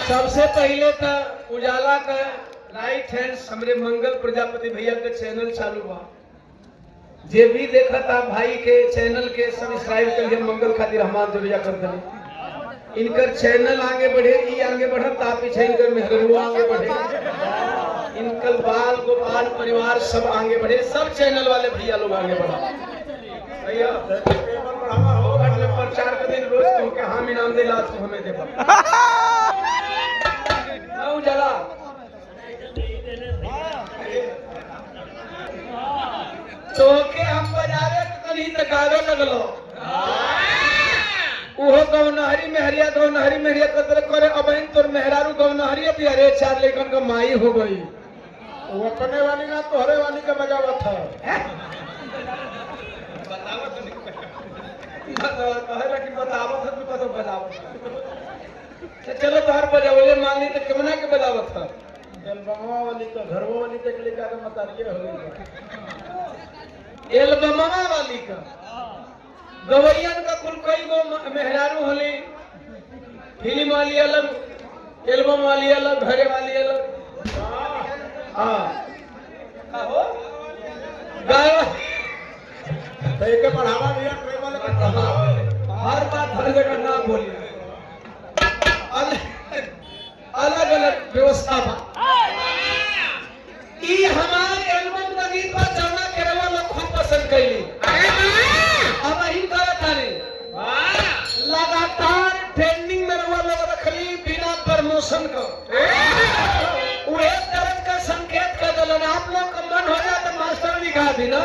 सबसे पहले तो उजाला का राइट हैंड हमरे मंगल प्रजापति भैया के चैनल चालू बा। जे भी देखा था भाई के चैनल के सब्सक्राइब कर लिए मंगल खातिर हमार जोड़िया कर दे। इनकर चैनल आगे बढ़े, ये आगे बढ़त ता पीछे इनकर मेहरुआ आगे बढ़े, इनकर बाल गोपाल परिवार सब आगे बढ़े, सब चैनल वाले भैया लोग आगे बढ़ा। भैया प्रचार के दिन रोज कहो कि हम इनाम दे लास्ट को हमें दे उजाला तो के हम बजावे कहीं तक गावे लगलो उहो गवनहरी मेहरिया कदर करे अब इन तोर मेहरारू गवनहरी भी अरे चार लेकन का माई हो गई वो अपने वाली ना तोहरे वाली का बजावत था बतावत नहीं कहला कि बतावत है तो बजावत चलो तोहर बजावले मान ली तो केमना के बजावत था एल्बमवा वाली तो घरवा वाली तक लेके आके मतारिए हो गई एल्बमवा वाली का गवैयन का कुल कई गो मेहरारू होली फिल्म वाली अलग, एल्बम वाली अलग, घरे वाली अलग। हाँ हो गाय तो एक बढ़ावा दिया ट्रेवल का हर बात हर जगह ना बोलिए, अलग अलग व्यवस्था बा। ई हमारे एल्बम का गीत बा जौना के रवा लोग खूब पसंद कइली। अब ही करत तारे लगातार ट्रेंडिंग में रवा लोग रखली बिना प्रमोशन का। उहे तरह का संकेत कर दलन आप लोग का मन हो जाए तो मास्टर दिखा दी ना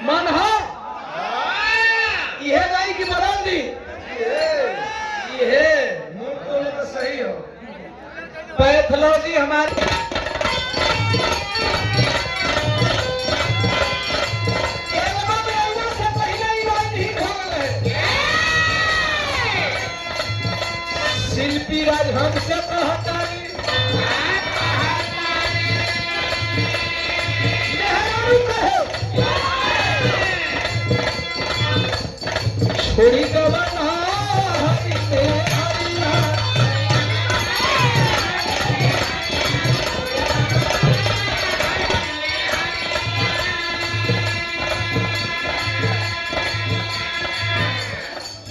मन हो यह गाई की बदल दी ये मूड तो सही हो पैथोलॉजी हमारी शिल्पी राज हमसे कहता छोड़ी गवन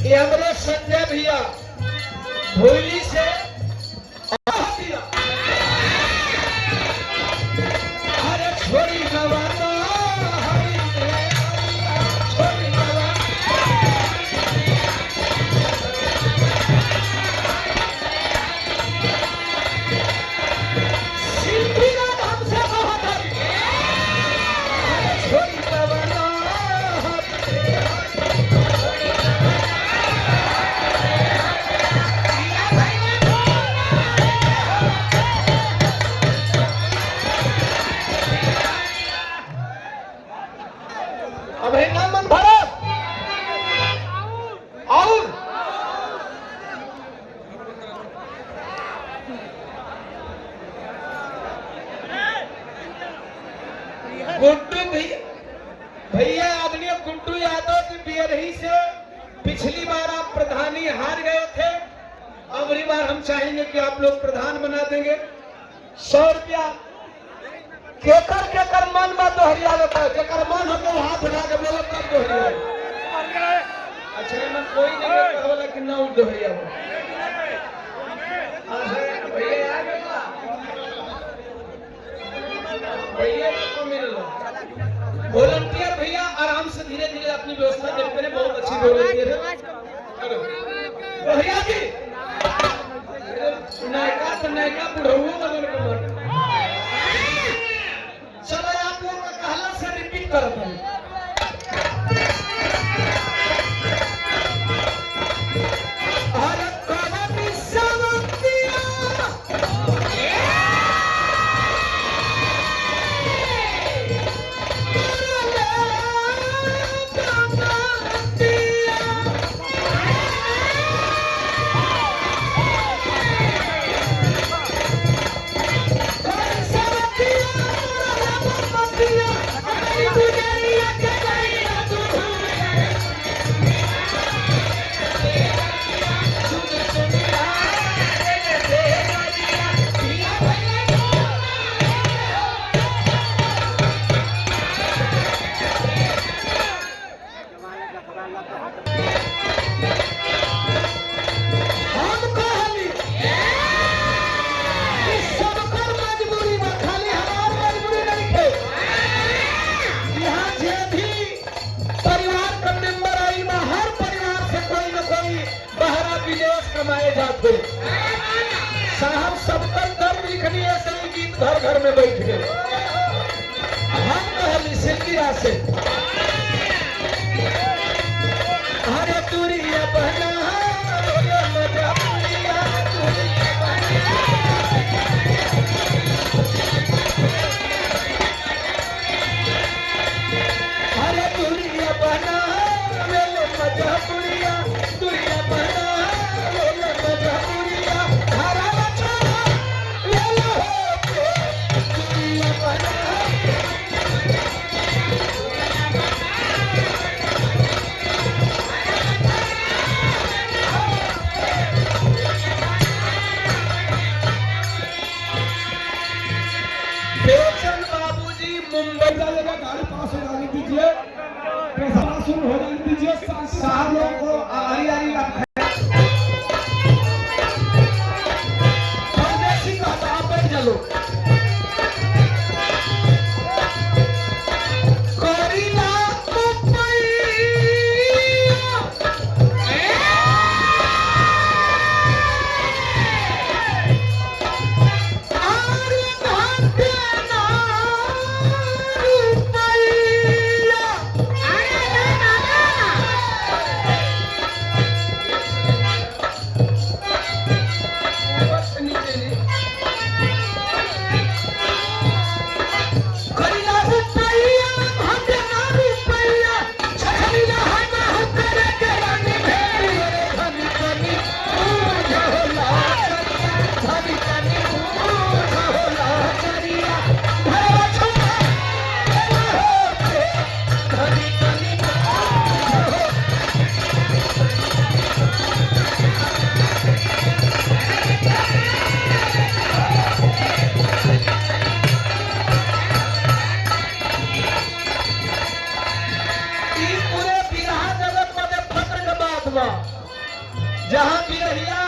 ये हमारे संजय भैया भोली से अरे छोड़ी गवाना मन भारत और गुड्डू भैया आदमी गुड्डू यादव की बियरही से पिछली बार आप प्रधानी हार गए थे। अगली बार हम चाहेंगे कि आप लोग प्रधान बना देंगे। 100 रुपया केकर मन में दोहरिया लेता है केकर मन हो तो हाथ उठा के बोलो तब दोहरिया। अच्छा मन कोई नहीं बोला कि ना दोहरिया हो भैया आ गया भैया को मिल लो वॉलंटियर भैया आराम से धीरे धीरे अपनी व्यवस्था देखते हैं। बहुत अच्छी वॉलंटियर है भैया जी नायका बुढ़ऊ लगन को चलो आप लोग का कहला से रिपीट करते हैं। Yeah. भाई बाहर विदेश कमाए जाते साहब सबका दर्द लिखनी ऐसे ही गीत घर घर में बैठ गए। हम कहली सिलगिरा से अरे दूरिया बहना शुरू हो जाने दीजिए साहब लोग को हरियाली परदेसी का आप बैठ चलो जहाँ भी रहिया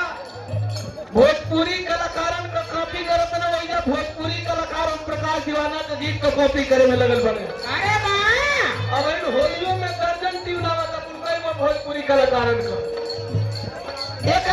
भोजपुरी कलाकारन का कॉपी करत न वही भोजपुरी कलाकार ओम प्रकाश दीवाना के गीत को कॉपी करे में लगल बने। अरे वाह अब इन होलियों में दर्जन ट्यून आवत अपन कई भोजपुरी कलाकारन का एक